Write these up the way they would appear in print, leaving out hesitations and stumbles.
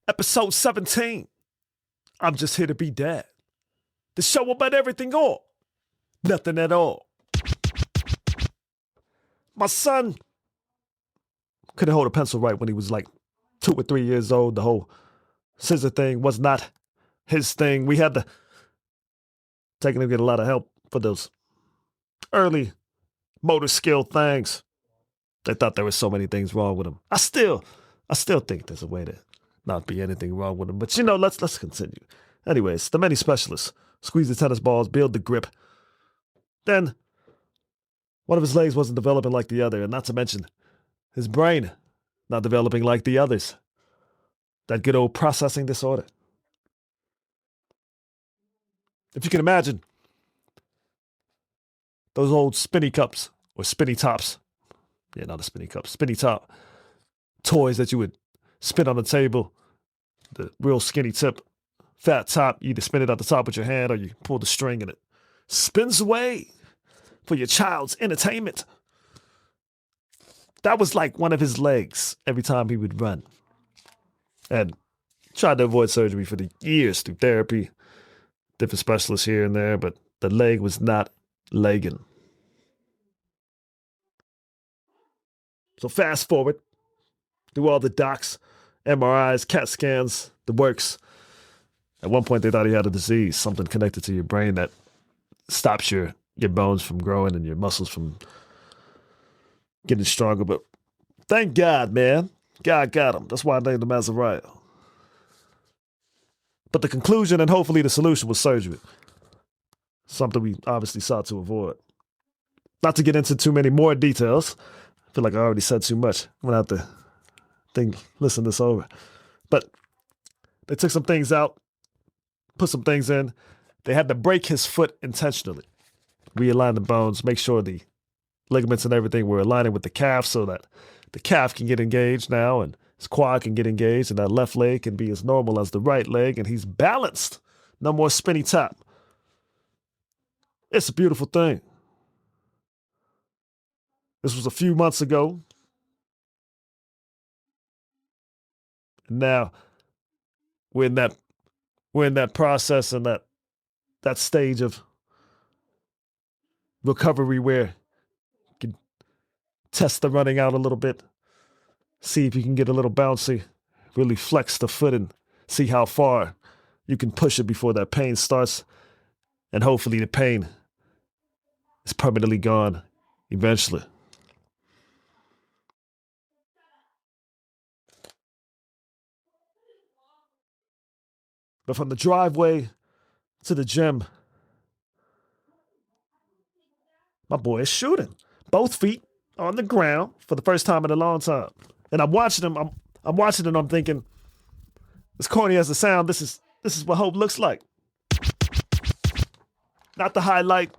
Episode 17. I'm just here to be dad. The show about everything all. Nothing at all. My son couldn't hold a pencil right when he was like 2 or 3 years old. The whole scissor thing was not his thing. We had to take him to get a lot of help for those early motor skill things. They thought there were so many things wrong with him. I still think there's a way to not be anything wrong with him. But let's continue. Anyways, the many specialists squeeze the tennis balls, build the grip. Then one of his legs wasn't developing like the other, and not to mention his brain not developing like the others. That good old processing disorder. If you can imagine those old spinny cups or spinny tops. Yeah, not a spinny cup, spinny top toys that you would spin on the table. The real skinny tip, fat top. You either spin it at the top with your hand or you pull the string and it spins away for your child's entertainment. That was like one of his legs every time he would run. And tried to avoid surgery for the years through therapy, different specialists here and there, but the leg was not legging. So fast forward through all the docs, MRIs, CAT scans, the works. At one point, they thought he had a disease, something connected to your brain that stops your bones from growing and your muscles from getting stronger. But thank God, man. God got him. That's why I named him Azariah. But the conclusion and hopefully the solution was surgery. Something we obviously sought to avoid. Not to get into too many more details. I feel like I already said too much. I'm going to have to listen this over. But they took some things out, put some things in. They had to break his foot intentionally. Realign the bones, make sure the ligaments and everything were aligning with the calf so that the calf can get engaged now and his quad can get engaged and that left leg can be as normal as the right leg and he's balanced. No more spinny top. It's a beautiful thing. This was a few months ago. And now we're in that process and that stage of recovery where you can test the running out a little bit, see if you can get a little bouncy, really flex the foot and see how far you can push it before that pain starts. And hopefully the pain is permanently gone eventually. But from the driveway to the gym, my boy is shooting. Both feet on the ground for the first time in a long time. And I'm watching him. I'm watching and I'm thinking, as corny as it sounds, this is what hope looks like. Not the highlight.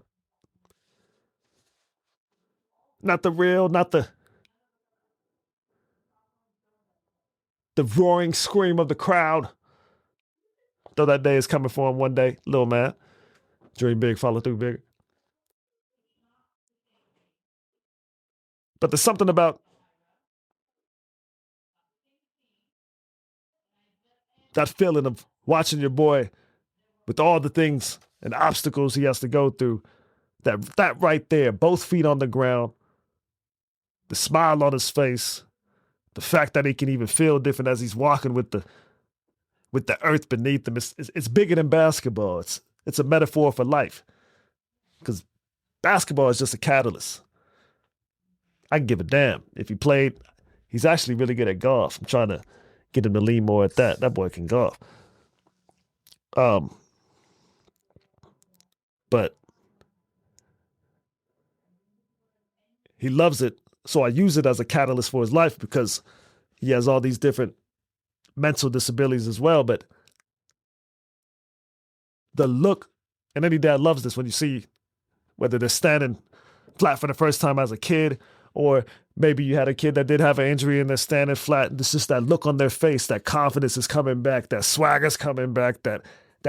Not the real, not the roaring scream of the crowd. Though that day is coming for him one day, little man. Dream big, follow through big. But there's something about that feeling of watching your boy with all the things and obstacles he has to go through. That right there, both feet on the ground, the smile on his face, the fact that he can even feel different as he's walking with the earth beneath him. It's bigger than basketball. It's a metaphor for life. Because basketball is just a catalyst. I can give a damn. If he played, he's actually really good at golf. I'm trying to get him to lean more at that. That boy can golf. But he loves it. So I use it as a catalyst for his life because he has all these different mental disabilities as well. But the look, and any dad loves this when you see whether they're standing flat for the first time as a kid, or maybe you had a kid that did have an injury and they're standing flat. And it's just that look on their face, that confidence is coming back, that swagger's coming back, that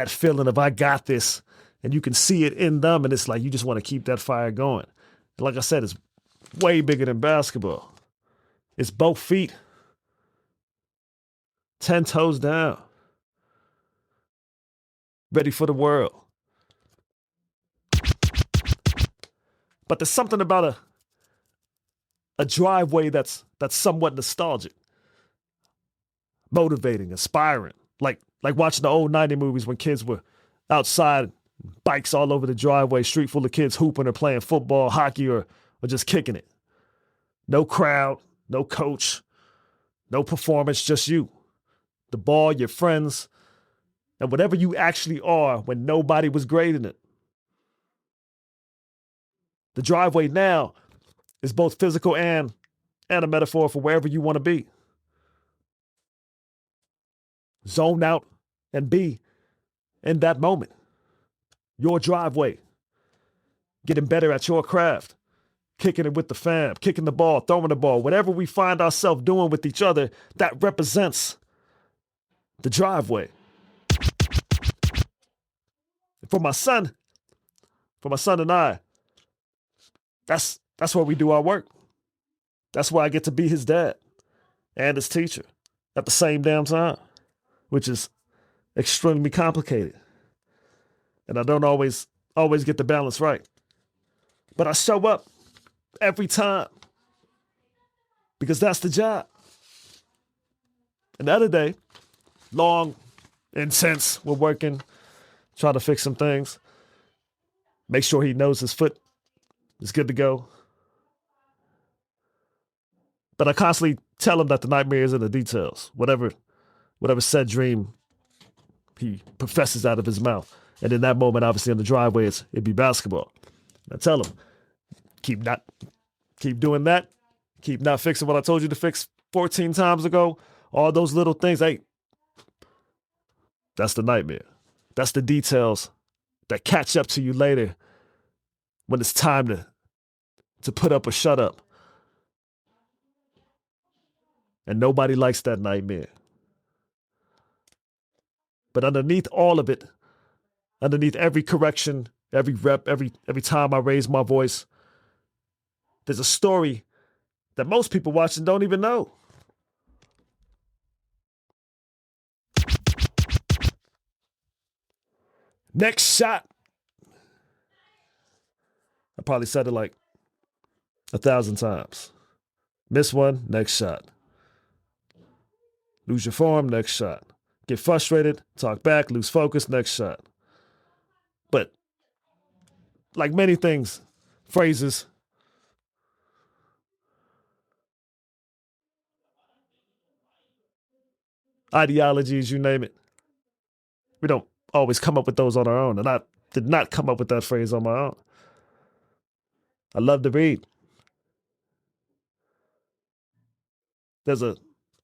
feeling of I got this. And you can see it in them. And it's like you just want to keep that fire going. And like I said, it's way bigger than basketball. It's both feet 10 toes down, ready for the world. But there's something about a driveway that's somewhat nostalgic, motivating, inspiring. Like watching the old 90 movies when kids were outside, bikes all over the driveway, street full of kids hooping or playing football, hockey, or just kicking it. No crowd, no coach, no performance, just you, the ball, your friends, and whatever you actually are when nobody was grading it. The driveway now is both physical and a metaphor for wherever you want to be. Zone out and be in that moment. Your driveway. Getting better at your craft. Kicking it with the fam, kicking the ball, throwing the ball, whatever we find ourselves doing with each other, that represents the driveway. For my son and I, that's where we do our work. That's where I get to be his dad and his teacher at the same damn time, which is extremely complicated. And I don't always get the balance right. But I show up every time because that's the job. And the other day, long, intense, we're working, trying to fix some things, make sure he knows his foot is good to go. But I constantly tell him that the nightmare is in the details. Whatever said dream he professes out of his mouth. And in that moment, obviously, on the driveway, it'd be basketball. And I tell him, keep doing that. Keep not fixing what I told you to fix 14 times ago. All those little things. Hey, that's the nightmare. That's the details that catch up to you later when it's time to put up or shut up. And nobody likes that nightmare. But underneath all of it, underneath every correction, every rep, every time I raise my voice, there's a story that most people watching don't even know. Next shot. I probably said it like 1,000 times. Miss one, next shot. Lose your form, next shot. Get frustrated, talk back, lose focus, next shot. But like many things, phrases, ideologies, you name it, we don't always come up with those on our own. And I did not come up with that phrase on my own. I love to read. There's a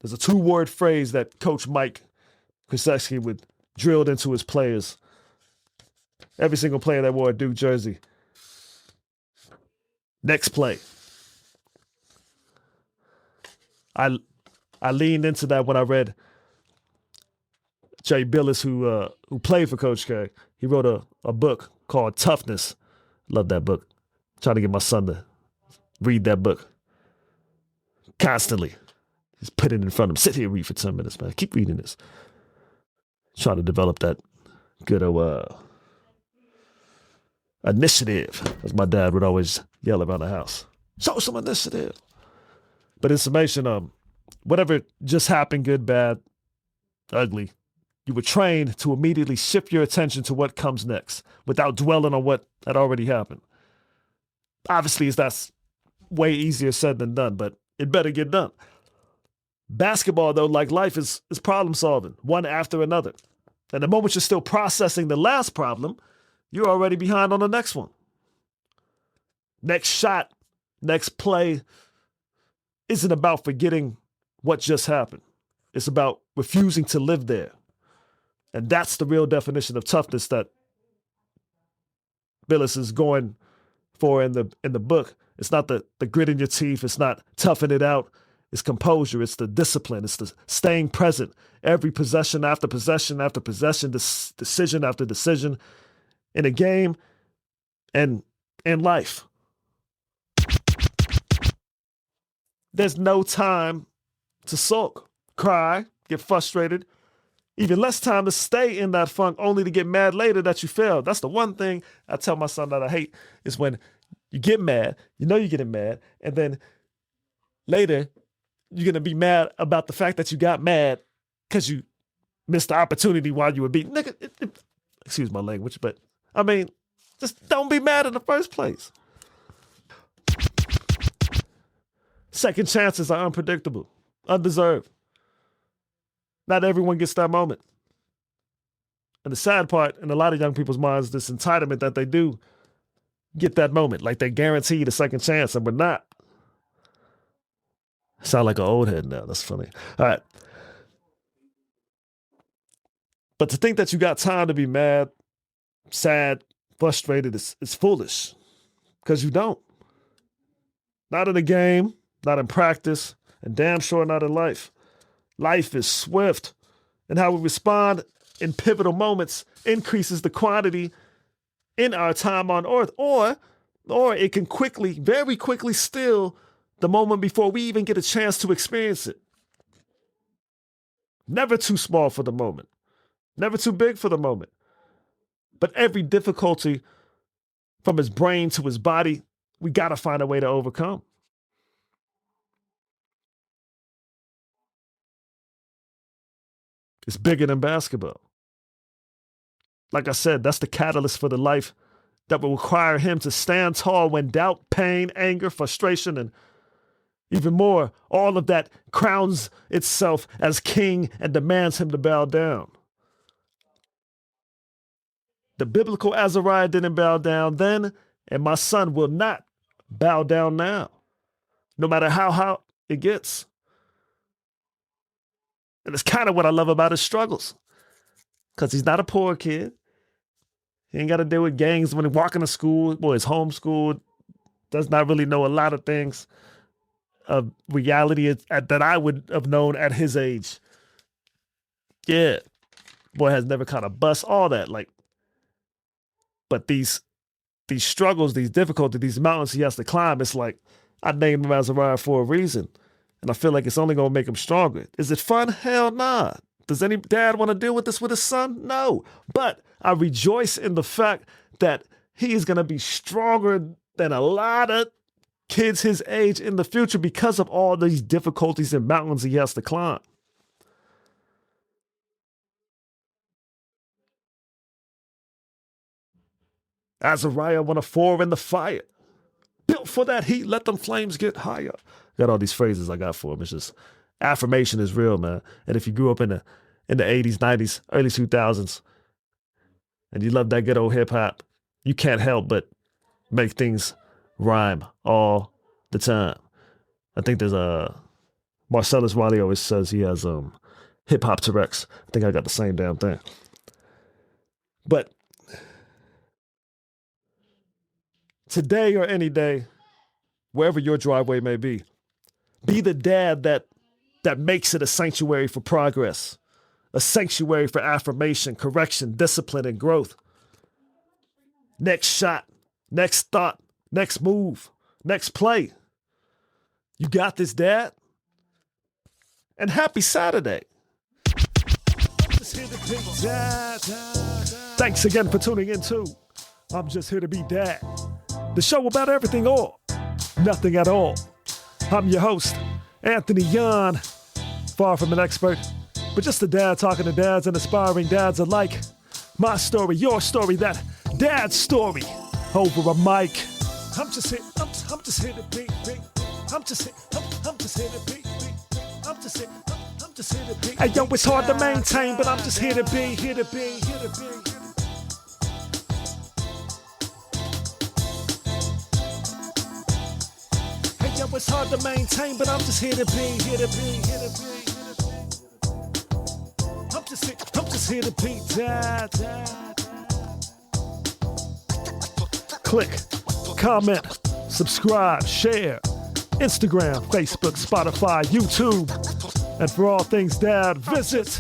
2-word phrase that Coach Mike Krzyzewski would drilled into his players. Every single player that wore a Duke jersey. Next play. I leaned into that when I read Jay Billis, who played for Coach K. He wrote a book called Toughness. Love that book. Trying to get my son to read that book constantly. Just put it in front of him. Sit here and read for 10 minutes, man. Keep reading this. Trying to develop that good old initiative, as my dad would always yell around the house. Show some initiative. But in summation, whatever just happened, good, bad, ugly, you were trained to immediately shift your attention to what comes next without dwelling on what had already happened. Obviously, that's way easier said than done, but it better get done. Basketball, though, like life, is problem solving, one after another. And the moment you're still processing the last problem, you're already behind on the next one. Next shot, next play isn't about forgetting what just happened. It's about refusing to live there. And that's the real definition of toughness that Billis is going for in the book. It's not the grit in your teeth. It's not toughing it out. It's composure. It's the discipline. It's the staying present. Every possession after possession after possession, decision after decision in a game and in life. There's no time to sulk, cry, get frustrated, even less time to stay in that funk only to get mad later that you failed. That's the one thing I tell my son that I hate is when you get mad, you know you're getting mad, and then later you're going to be mad about the fact that you got mad because you missed the opportunity while you were beaten. Nigga, excuse my language, but I mean, just don't be mad in the first place. Second chances are unpredictable, undeserved. Not everyone gets that moment. And the sad part in a lot of young people's minds, this entitlement that they do get that moment, like they're guaranteed a second chance, and we're not. Sound like an old head now. That's funny. All right. But to think that you got time to be mad, sad, frustrated is foolish, because you don't. Not in a game, not in practice, and damn sure not in life. Life is swift, and how we respond in pivotal moments increases the quantity in our time on earth, or it can quickly, very quickly steal the moment before we even get a chance to experience it. Never too small for the moment, never too big for the moment. But every difficulty from his brain to his body, we got to find a way to overcome. It's bigger than basketball. Like I said, that's the catalyst for the life that will require him to stand tall when doubt, pain, anger, frustration, and even more, all of that crowns itself as king and demands him to bow down. The biblical Azariah didn't bow down then, and my son will not bow down now, no matter how it gets. And it's kind of what I love about his struggles, because he's not a poor kid. He ain't got to deal with gangs when he's walking to school. Boy, he's homeschooled, does not really know a lot of things of reality that I would have known at his age. Yeah, boy has never caught a bus, all that. But these struggles, these difficulties, these mountains he has to climb, it's like I named him Azariah for a reason. And I feel like it's only going to make him stronger. Is it fun? Hell nah. Does any dad want to deal with this with his son? No. But I rejoice in the fact that he is going to be stronger than a lot of kids his age in the future because of all these difficulties and mountains he has to climb. Azariah want a four in the fire. Built for that heat, let them flames get higher. Got all these phrases I got for him. It's just affirmation is real, man. And if you grew up in the 80s, 90s, early 2000s, and you love that good old hip hop, you can't help but make things rhyme all the time. I think there's Marcellus Wiley always says he has hip hop Tourette's. I think I got the same damn thing. But today or any day, wherever your driveway may be the dad that makes it a sanctuary for progress, a sanctuary for affirmation, correction, discipline, and growth. Next shot, next thought, next move, next play. You got this, Dad? And happy Saturday. Thanks again for tuning in too. I'm just here to be Dad. The show about everything or nothing at all. I'm your host, Anthony Yan. Far from an expert, but just a dad talking to dads and aspiring dads alike. My story, your story, that dad's story. Over a mic. I'm just here to be. I'm just here to be. I'm just here to be. Hey yo, it's hard to maintain, but I'm just here to be. Hey yo, it's hard to maintain, but I'm just here to be. I'm just here to be dad. Click, comment, subscribe, share. Instagram, Facebook, Spotify, YouTube. And for all things dad, visit